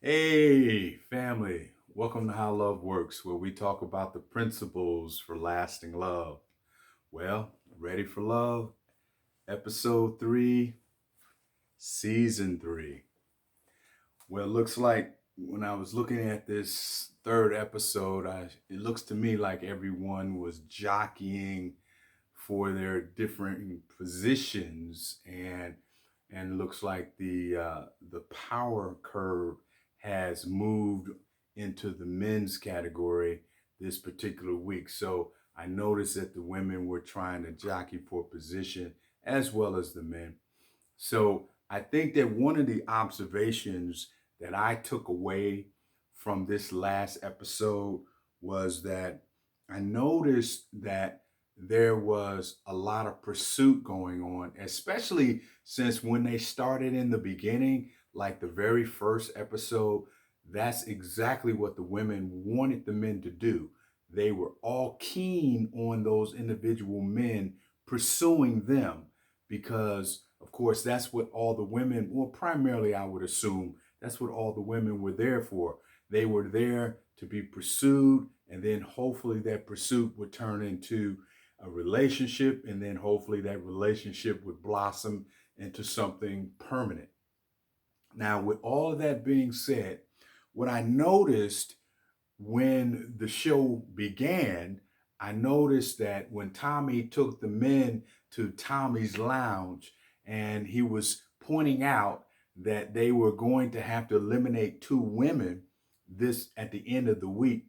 Hey, family. Welcome to How Love Works, where we talk about the principles for lasting love. Well, ready for love? Episode 3, Season 3. Well, it looks like when I was looking at this third episode, it looks to me like everyone was jockeying for their different positions, and looks like the power curve has moved into the men's category this particular week. So I noticed that the women were trying to jockey for position as well as the men. So I think that one of the observations that I took away from this last episode was that I noticed that there was a lot of pursuit going on, especially since when they started in the beginning, like the very first episode, that's exactly what the women wanted the men to do. They were all keen on those individual men pursuing them because, of course, that's what all the women, well, primarily, I would assume, that's what all the women were there for. They were there to be pursued, and then hopefully that pursuit would turn into a relationship, and then hopefully that relationship would blossom into something permanent. Now, with all of that being said, what I noticed when the show began, I noticed that when Tommy took the men to Tommy's lounge and he was pointing out that they were going to have to eliminate two women this at the end of the week,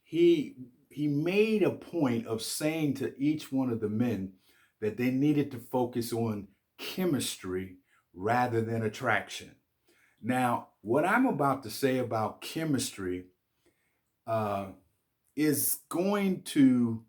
he he made a point of saying to each one of the men that they needed to focus on chemistry rather than attraction. Now, what I'm about to say about chemistry uh, is going to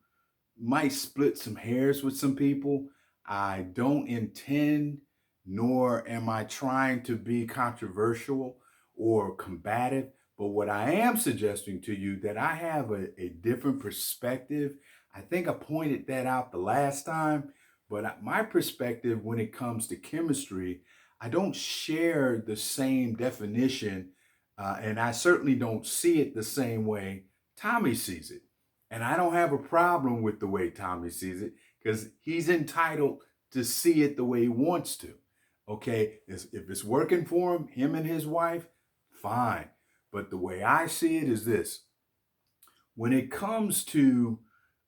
might split some hairs with some people. I don't intend, nor am I trying to be controversial or combative. But what I am suggesting to you that I have a different perspective. I think I pointed that out the last time, but my perspective when it comes to chemistry, I don't share the same definition, and I certainly don't see it the same way Tommy sees it. And I don't have a problem with the way Tommy sees it because he's entitled to see it the way he wants to. Okay, if it's working for him and his wife, fine. But the way I see it is this: when it comes to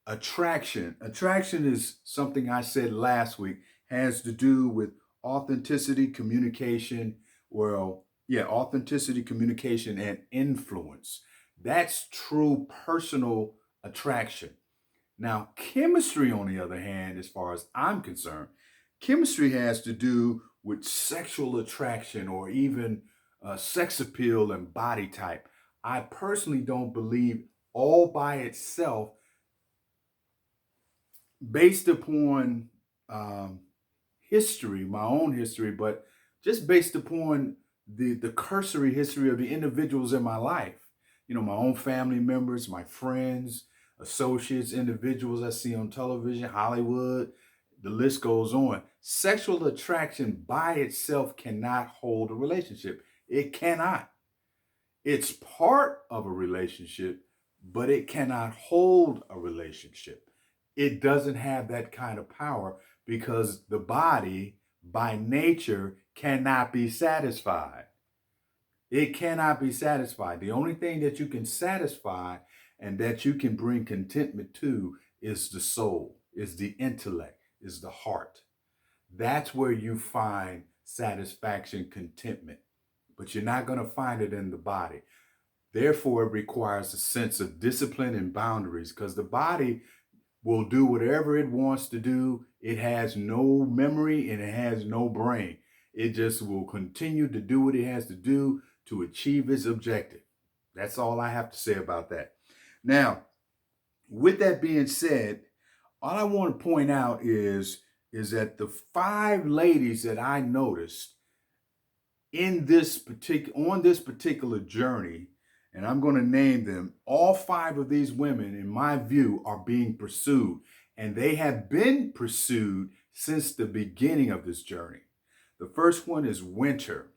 attraction is something I said last week, has to do with authenticity, communication, well, yeah, authenticity, communication, and influence. That's true personal attraction. Now, chemistry, on the other hand, as far as I'm concerned, chemistry has to do with sexual attraction or even sex appeal and body type. I personally don't believe all by itself, based upon um, history, my own history, but just based upon the cursory history of the individuals in my life. You know, my own family members, my friends, associates, individuals I see on television, Hollywood, the list goes on. Sexual attraction by itself cannot hold a relationship. It cannot. It's part of a relationship, but it cannot hold a relationship. It doesn't have that kind of power because the body, by nature, cannot be satisfied. It cannot be satisfied. The only thing that you can satisfy and that you can bring contentment to is the soul, is the intellect, is the heart. That's where you find satisfaction, contentment. But you're not going to find it in the body. Therefore, it requires a sense of discipline and boundaries because the body will do whatever it wants to do. It has no memory and it has no brain. It just will continue to do what it has to do to achieve its objective. That's all I have to say about that. Now, with that being said, all I want to point out is that the five ladies that I noticed in this particular on this particular journey, and I'm going to name them, all five of these women in my view are being pursued, and they have been pursued since the beginning of this journey. The first one is Winter.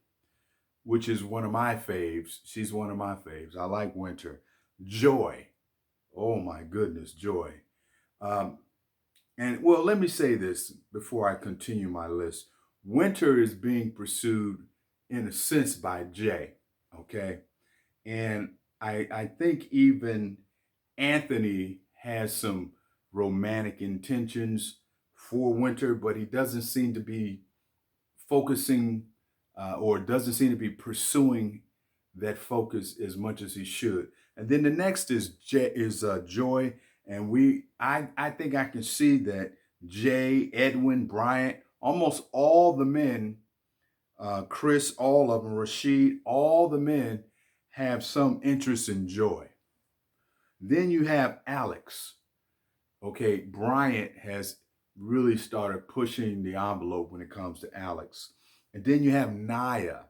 which is one of my faves. She's one of my faves. I like winter. Joy. Oh my goodness, joy. Um, and well, let me say this before I continue my list. Winter is being pursued in a sense by Jay. Okay. And I think even Anthony has some romantic intentions for Winter, but he doesn't seem to be focusing or doesn't seem to be pursuing that focus as much as he should. And then the next is Joy, and I think I can see that Jay, Edwin, Bryant, almost all the men, Chris, all of them, Rashid, all the men have some interest in Joy. Then you have Alex. Okay, Bryant has really started pushing the envelope when it comes to Alex. And then you have Naya.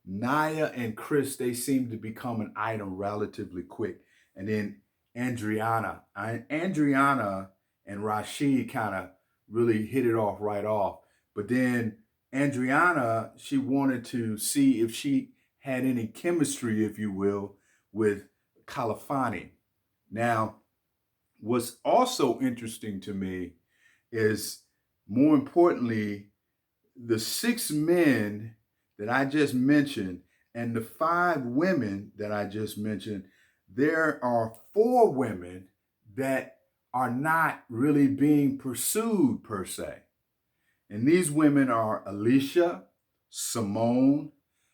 Naya and Chris, they seem to become an item relatively quick. And then Andriana. Andriana and Rashid kind of really hit it off right off. But then Andriana, she wanted to see if she had any chemistry, if you will, with Califani. Now, what's also interesting to me is, more importantly, the 6 men that I just mentioned and the 5 women that I just mentioned. There are 4 women that are not really being pursued per se. And these women are Alicia, Simone,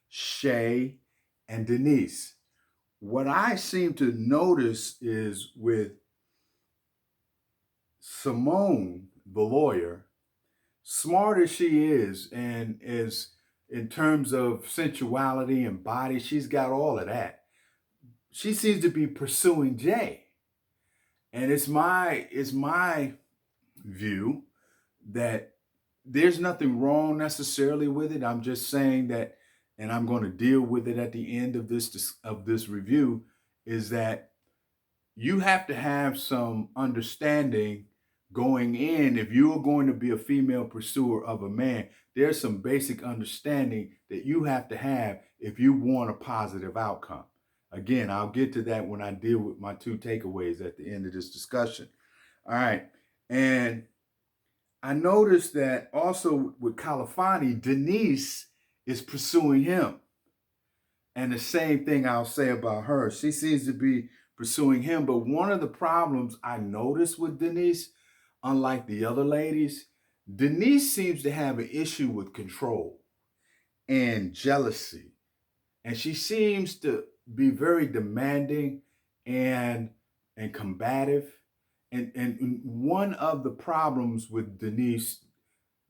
Shay, and Denise. What I seem to notice is with Simone, the lawyer, smart as she is, and is in terms of sensuality and body, she's got all of that. She seems to be pursuing Jay. And it's my view that there's nothing wrong necessarily with it. I'm just saying that, and I'm going to deal with it at the end of this review, is that you have to have some understanding going in. If you're going to be a female pursuer of a man, there's some basic understanding that you have to have if you want a positive outcome. Again, I'll get to that when I deal with my 2 takeaways at the end of this discussion. All right. And I noticed that also with Califani, Denise is pursuing him. And the same thing I'll say about her. She seems to be pursuing him. But one of the problems I noticed with Denise, unlike the other ladies, Denise seems to have an issue with control and jealousy. And she seems to be very demanding and combative. And one of the problems with Denise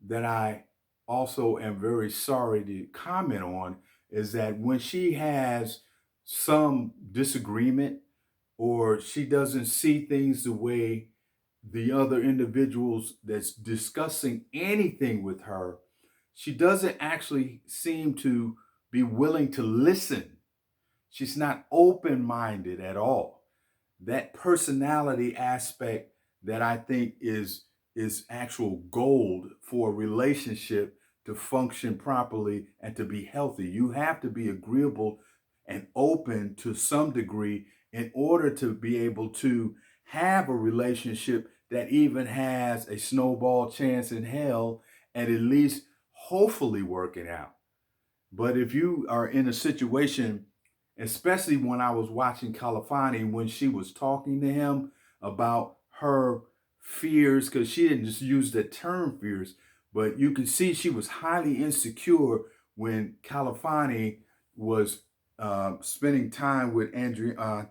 that I also am very sorry to comment on is that when she has some disagreement or she doesn't see things the way the other individuals that's discussing anything with her, she doesn't actually seem to be willing to listen. She's not open minded at all. That personality aspect that I think is actual gold for a relationship to function properly and to be healthy. You have to be agreeable and open to some degree in order to be able to have a relationship that even has a snowball chance in hell at least hopefully working out. But if you are in a situation, especially when I was watching Califani, when she was talking to him about her fears, because she didn't just use the term fears, but you can see she was highly insecure when Califani was spending time with Andriana,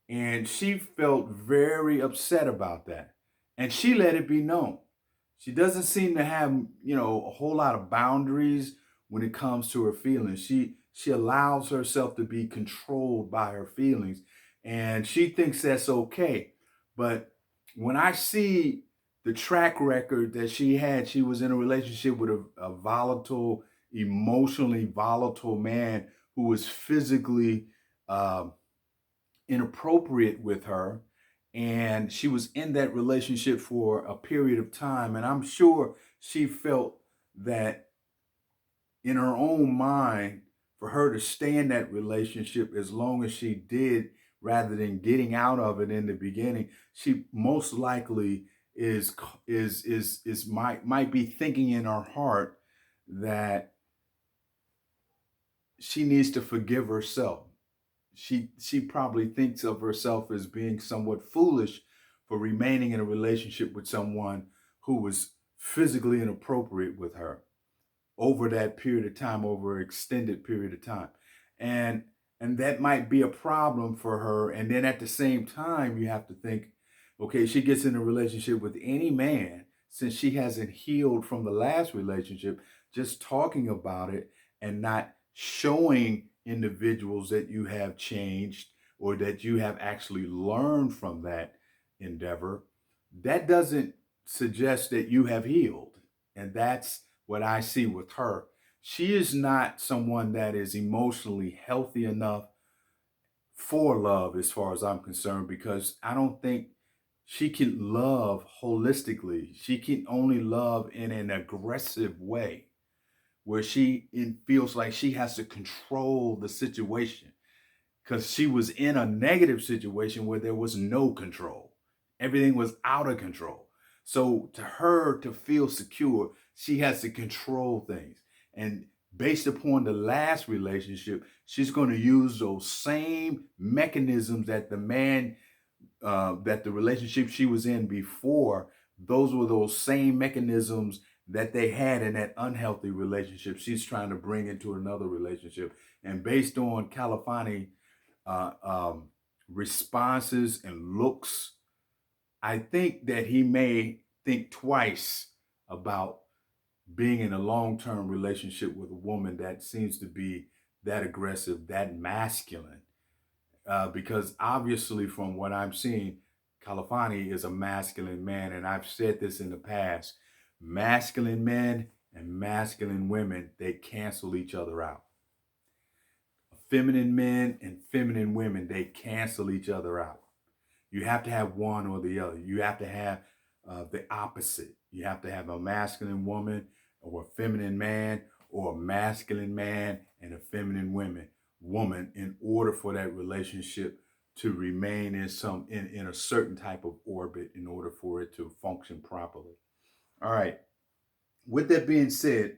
and she felt very upset about that, and she let it be known. She doesn't seem to have, a whole lot of boundaries when it comes to her feelings. She allows herself to be controlled by her feelings, and she thinks that's okay. But when I see the track record that she had, she was in a relationship with a volatile, emotionally volatile man who was physically inappropriate with her, and she was in that relationship for a period of time, and I'm sure she felt that in her own mind, for her to stay in that relationship as long as she did, rather than getting out of it in the beginning, she most likely is might be thinking in her heart that she needs to forgive herself. She probably thinks of herself as being somewhat foolish for remaining in a relationship with someone who was physically inappropriate with her over that period of time, over an extended period of time. And that might be a problem for her. And then at the same time, you have to think, okay, she gets in a relationship with any man, since she hasn't healed from the last relationship, just talking about it and not showing individuals that you have changed or that you have actually learned from that endeavor, that doesn't suggest that you have healed. And that's what I see with her. She is not someone that is emotionally healthy enough for love, as far as I'm concerned, because I don't think she can love holistically. She can only love in an aggressive way where feels like she has to control the situation, because she was in a negative situation where there was no control. Everything was out of control. So to her to feel secure, she has to control things. And based upon the last relationship, she's going to use those same mechanisms that that the relationship she was in before, those were those same mechanisms that they had in that unhealthy relationship. She's trying to bring into another relationship. And based on Califani uh, um, responses and looks, I think that he may think twice about being in a long-term relationship with a woman that seems to be that aggressive, that masculine. Because obviously, from what I'm seeing, Califani is a masculine man, and I've said this in the past: masculine men and masculine women, they cancel each other out. Feminine men and feminine women, they cancel each other out. You have to have one or the other. You have to have the opposite. You have to have a masculine woman or a feminine man, or a masculine man and a feminine woman in order for that relationship to remain in a certain type of orbit, in order for it to function properly. All right. With that being said,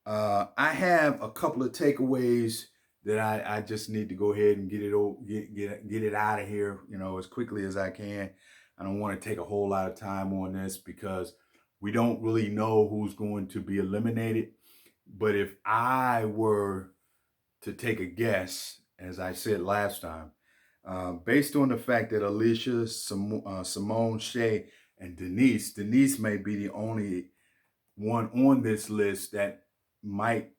I have a couple of takeaways that I just need to go ahead and get it out of here, as quickly as I can. I don't want to take a whole lot of time on this because we don't really know who's going to be eliminated. But if I were to take a guess, as I said last time, based on the fact that Alicia, Simone, Shay, and Denise may be the only one on this list that might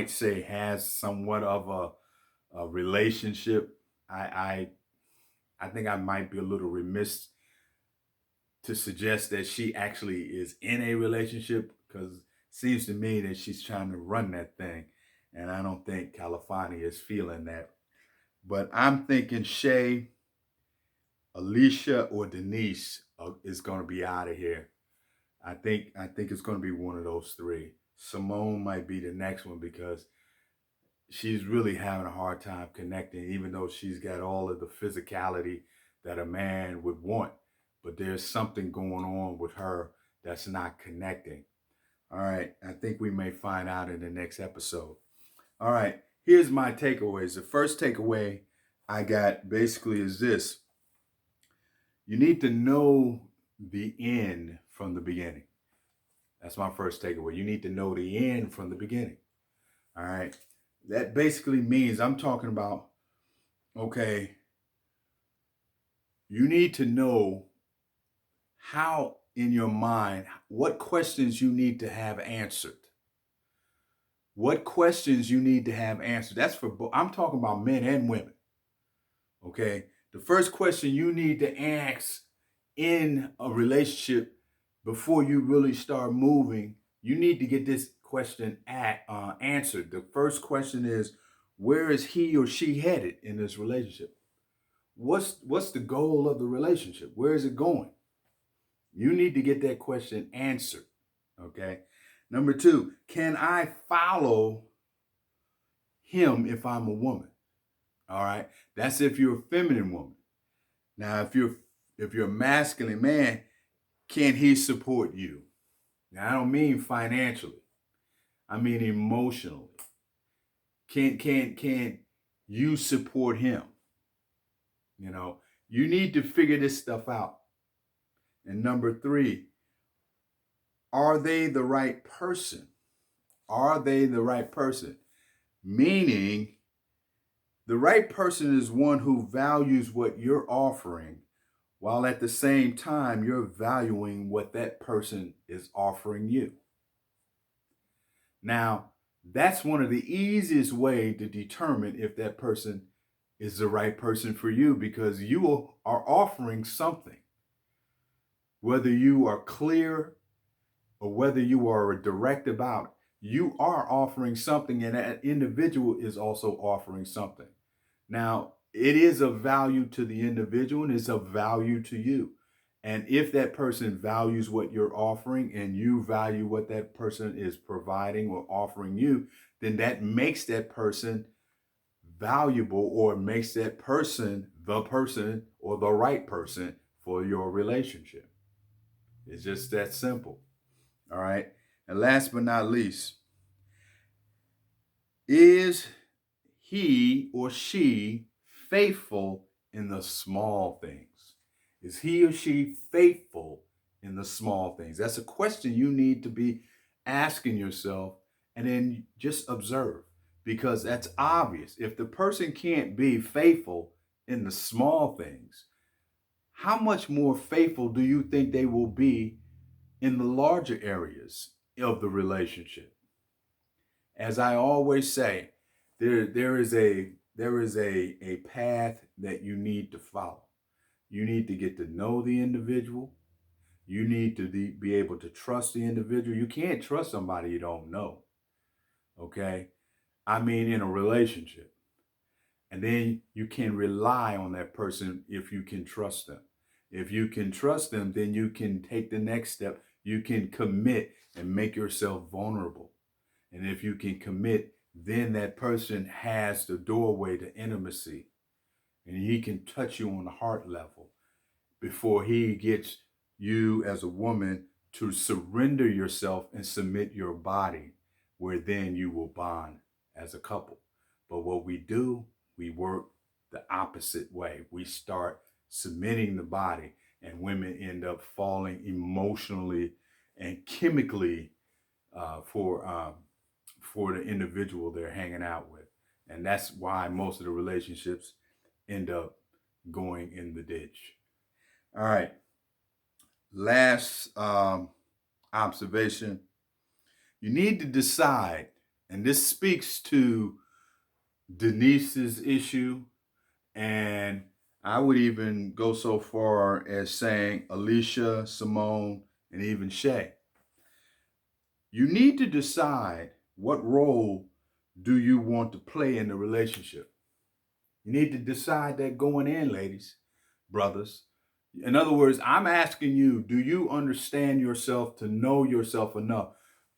say has somewhat of a relationship. I think I might be a little remiss to suggest that she actually is in a relationship, because it seems to me that she's trying to run that thing, and I don't think Califani is feeling that. But I'm thinking Shay, Alicia, or Denise is going to be out of here. I think it's going to be one of those three. Simone might be the next one because she's really having a hard time connecting, even though she's got all of the physicality that a man would want. But there's something going on with her that's not connecting. All right, I think we may find out in the next episode. All right, here's my takeaways. The first takeaway I got basically is this: you need to know the end from the beginning. That's my first takeaway. You need to know the end from the beginning. All right. That basically means I'm talking about, okay, you need to know how in your mind, what questions you need to have answered. What questions you need to have answered. That's for, I'm talking about men and women. Okay. The first question you need to ask in a relationship before you really start moving, you need to get this question answered. The first question is, where is he or she headed in this relationship? What's the goal of the relationship? Where is it going? You need to get that question answered. Okay. Number two, can I follow him if I'm a woman? All right. That's if you're a feminine woman. Now, if you're a masculine man, can he support you? Now, I don't mean financially. I mean emotionally. Can you support him? You know, you need to figure this stuff out. And number three, are they the right person? Are they the right person? Meaning, the right person is one who values what you're offering, while at the same time you're valuing what that person is offering you. Now, that's one of the easiest way to determine if that person is the right person for you, because you are offering something. Whether you are clear or whether you are direct about, you are offering something, and that individual is also offering something. Now, it is of value to the individual and it's of value to you. And if that person values what you're offering and you value what that person is providing or offering you, then that makes that person valuable, or makes that person the person or the right person for your relationship. It's just that simple. All right. And last but not least, is he or she faithful in the small things? Is he or she faithful in the small things? That's a question you need to be asking yourself, and then just observe, because that's obvious. If the person can't be faithful in the small things, how much more faithful do you think they will be in the larger areas of the relationship? As I always say, there is a path that you need to follow. You need to get to know the individual. You need to be able to trust the individual. You can't trust somebody you don't know. Okay? I mean, in a relationship. And then you can rely on that person if you can trust them. If you can trust them, then you can take the next step. You can commit and make yourself vulnerable. And if you can commit, then that person has the doorway to intimacy, and he can touch you on the heart level before he gets you as a woman to surrender yourself and submit your body, where then you will bond as a couple. But what we do, we work the opposite way. We start submitting the body, and women end up falling emotionally and chemically for the individual they're hanging out with. And that's why most of the relationships end up going in the ditch. All right. Last observation. You need to decide, and this speaks to Denise's issue, and I would even go so far as saying Alicia, Simone, and even Shay. You need to decide, what role do you want to play in the relationship? You need to decide that going in, ladies, brothers. In other words, I'm asking you, do you understand yourself to know yourself enough?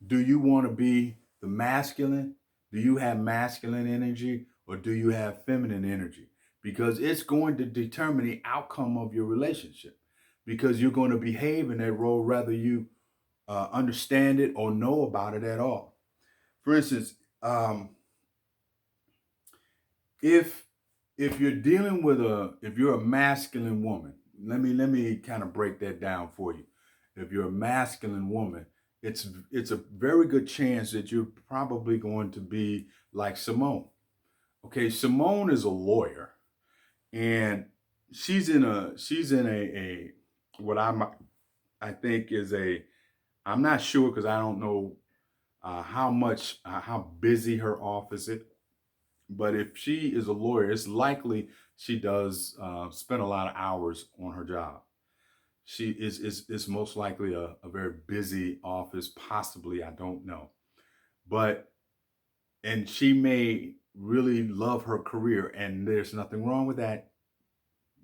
Do you want to be the masculine? Do you have masculine energy, or do you have feminine energy? Because it's going to determine the outcome of your relationship, because you're going to behave in that role whether you understand it or know about it at all. For instance, if you're dealing with if you're a masculine woman, let me kind of break that down for you. If you're a masculine woman, it's a very good chance that you're probably going to be like Simone. Okay, Simone is a lawyer, and she's in a what I think is a, I'm not sure because I don't know how busy her office is. But if she is a lawyer, it's likely she does spend a lot of hours on her job. She is most likely a very busy office, possibly, I don't know. But, and she may really love her career, and there's nothing wrong with that.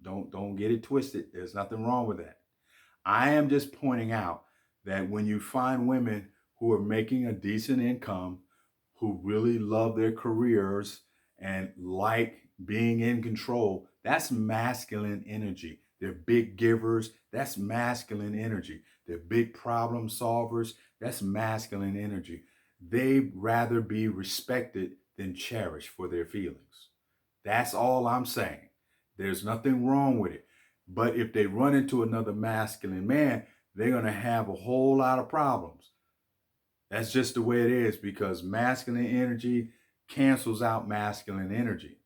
Don't get it twisted. There's nothing wrong with that. I am just pointing out that when you find women who are making a decent income, who really love their careers and like being in control. That's masculine energy. They're big givers. That's masculine energy. They're big problem solvers. That's masculine energy. They'd rather be respected than cherished for their feelings. That's all I'm saying. There's nothing wrong with it. But if they run into another masculine man, they're going to have a whole lot of problems. That's just the way it is, because masculine energy cancels out masculine energy.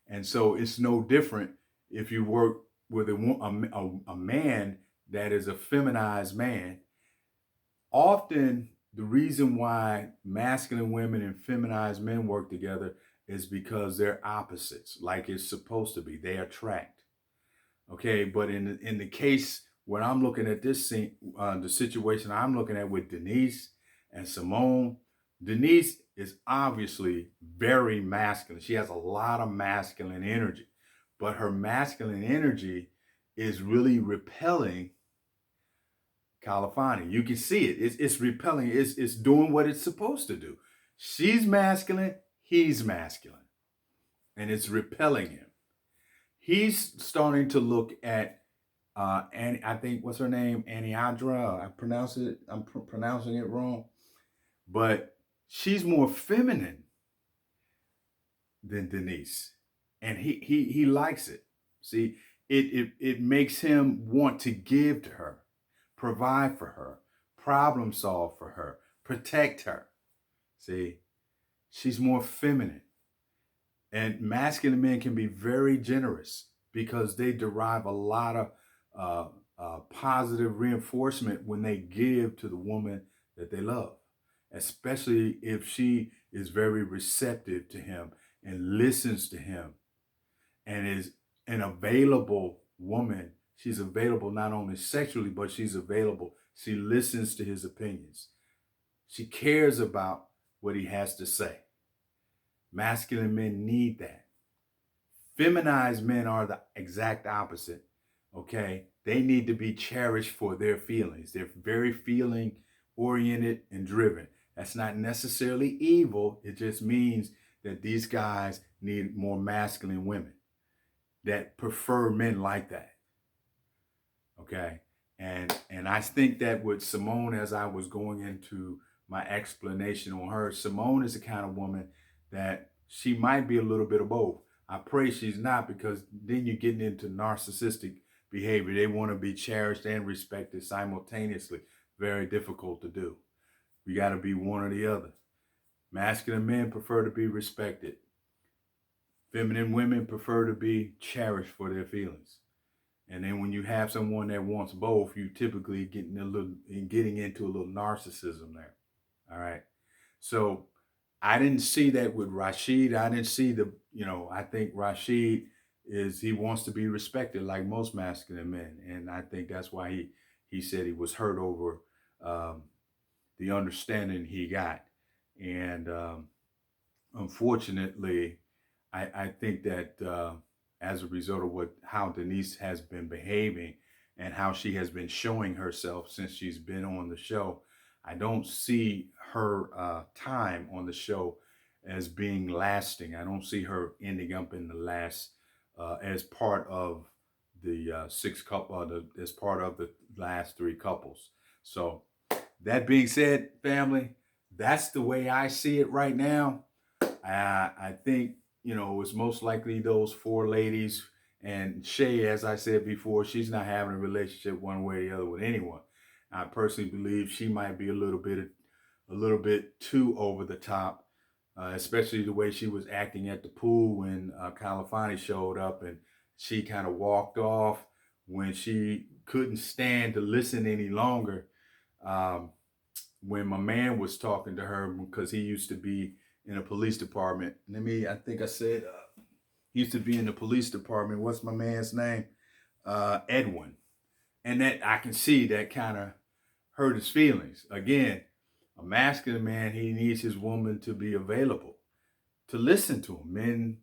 And so it's no different if you work with a man that is a feminized man. Often, the reason why masculine women and feminized men work together is because they're opposites, like it's supposed to be. They attract. Okay, but in the case when I'm looking at this scene, the situation I'm looking at with Denise and Simone, Denise is obviously very masculine. She has a lot of masculine energy, but her masculine energy is really repelling Califani. You can see it. It's repelling. It's doing what it's supposed to do. She's masculine. He's masculine, and it's repelling him. He's starting to look at and I think what's her name, Aniadra. I'm pronouncing it wrong, but she's more feminine than Denise, and he likes it. See, it makes him want to give to her, provide for her, problem solve for her, protect her. See, she's more feminine. And masculine men can be very generous because they derive a lot of positive reinforcement when they give to the woman that they love, especially if she is very receptive to him and listens to him and is an available woman. She's available not only sexually, but she's available. She listens to his opinions. She cares about what he has to say. Masculine men need that. Feminized men are the exact opposite. Okay, they need to be cherished for their feelings. They're very feeling oriented and driven. That's not necessarily evil. It just means that these guys need more masculine women that prefer men like that. Okay, and I think that with Simone, as I was going into my explanation on her, Simone is the kind of woman that she might be a little bit of both. I pray she's not, because then you're getting into narcissistic behavior. They want to be cherished and respected simultaneously. Very difficult to do. You got to be one or the other. Masculine men prefer to be respected. Feminine women prefer to be cherished for their feelings. And then when you have someone that wants both, you typically getting into a little narcissism there. All right. So I didn't see that with Rashid. I didn't see I think Rashid he wants to be respected like most masculine men. And I think that's why he said he was hurt over the understanding he got. And unfortunately, I think that as a result of how Denise has been behaving and how she has been showing herself since she's been on the show, I don't see her time on the show as being lasting. I don't see her ending up in the last as part of the as part of the last three couples. So that being said, family, that's the way I see it right now. I think, it's most likely those four ladies, and Shay, as I said before, she's not having a relationship one way or the other with anyone. I personally believe she might be a little bit too over the top, especially the way she was acting at the pool when Califani showed up, and she kind of walked off when she couldn't stand to listen any longer. When my man was talking to her, because he used to be in a police department. I think I said he used to be in the police department. What's my man's name? Edwin. And that I can see that kind of hurt his feelings. Again, a masculine man, he needs his woman to be available, to listen to him. Men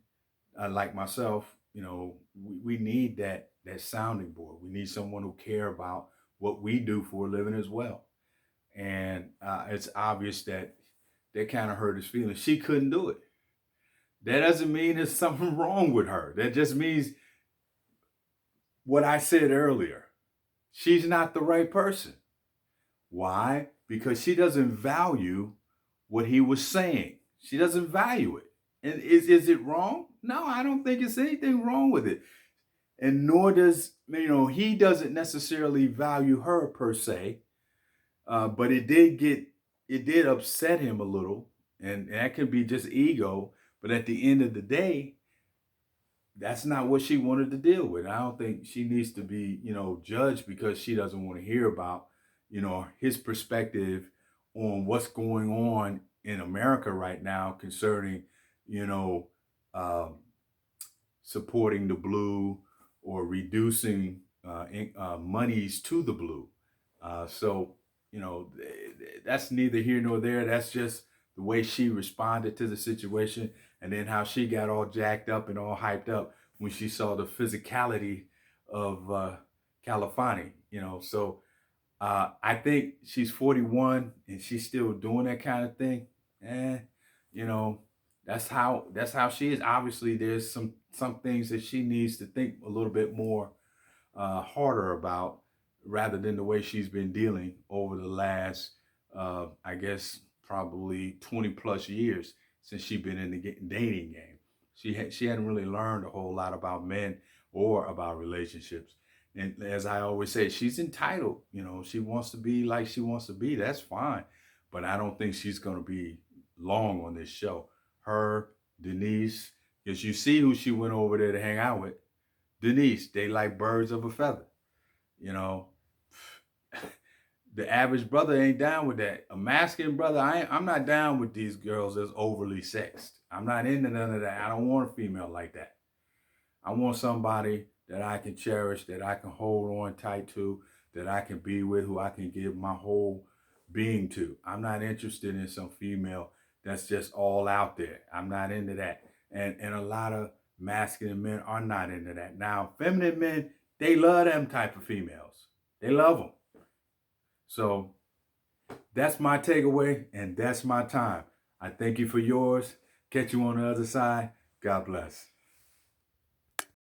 like myself, we need that sounding board. We need someone who care about what we do for a living as well. And it's obvious that kind of hurt his feelings. She couldn't do it. That doesn't mean there's something wrong with her. That just means what I said earlier. She's not the right person. Why? Because she doesn't value what he was saying. She doesn't value it. And is it wrong? No, I don't think it's anything wrong with it. And nor does, he doesn't necessarily value her per se. But it did upset him a little. And that could be just ego. But at the end of the day, that's not what she wanted to deal with. I don't think she needs to be, judged because she doesn't want to hear about, his perspective on what's going on in America right now concerning, you know, um, supporting the blue or reducing monies to the blue. So, that's neither here nor there. That's just the way she responded to the situation, and then how she got all jacked up and all hyped up when she saw the physicality of Califani. So I think she's 41 and she's still doing that kind of thing. And you know, that's how she is. Obviously, there's some things that she needs to think a little bit more harder about, rather than the way she's been dealing over the last, I guess, probably 20 plus years since she's been in the dating game. She hadn't really learned a whole lot about men or about relationships. And as I always say, she's entitled. She wants to be like she wants to be. That's fine. But I don't think she's going to be long on this show. Her, Denise, because you see who she went over there to hang out with. Denise, they like birds of a feather. You know, the average brother ain't down with that. A masculine brother, I'm not down with these girls that's overly sexed. I'm not into none of that. I don't want a female like that. I want somebody that I can cherish, that I can hold on tight to, that I can be with, who I can give my whole being to. I'm not interested in some female that's just all out there. I'm not into that. And a lot of masculine men are not into that. Now, feminine men, they love them type of females. They love them. So that's my takeaway, and that's my time. I thank you for yours. Catch you on the other side. God bless.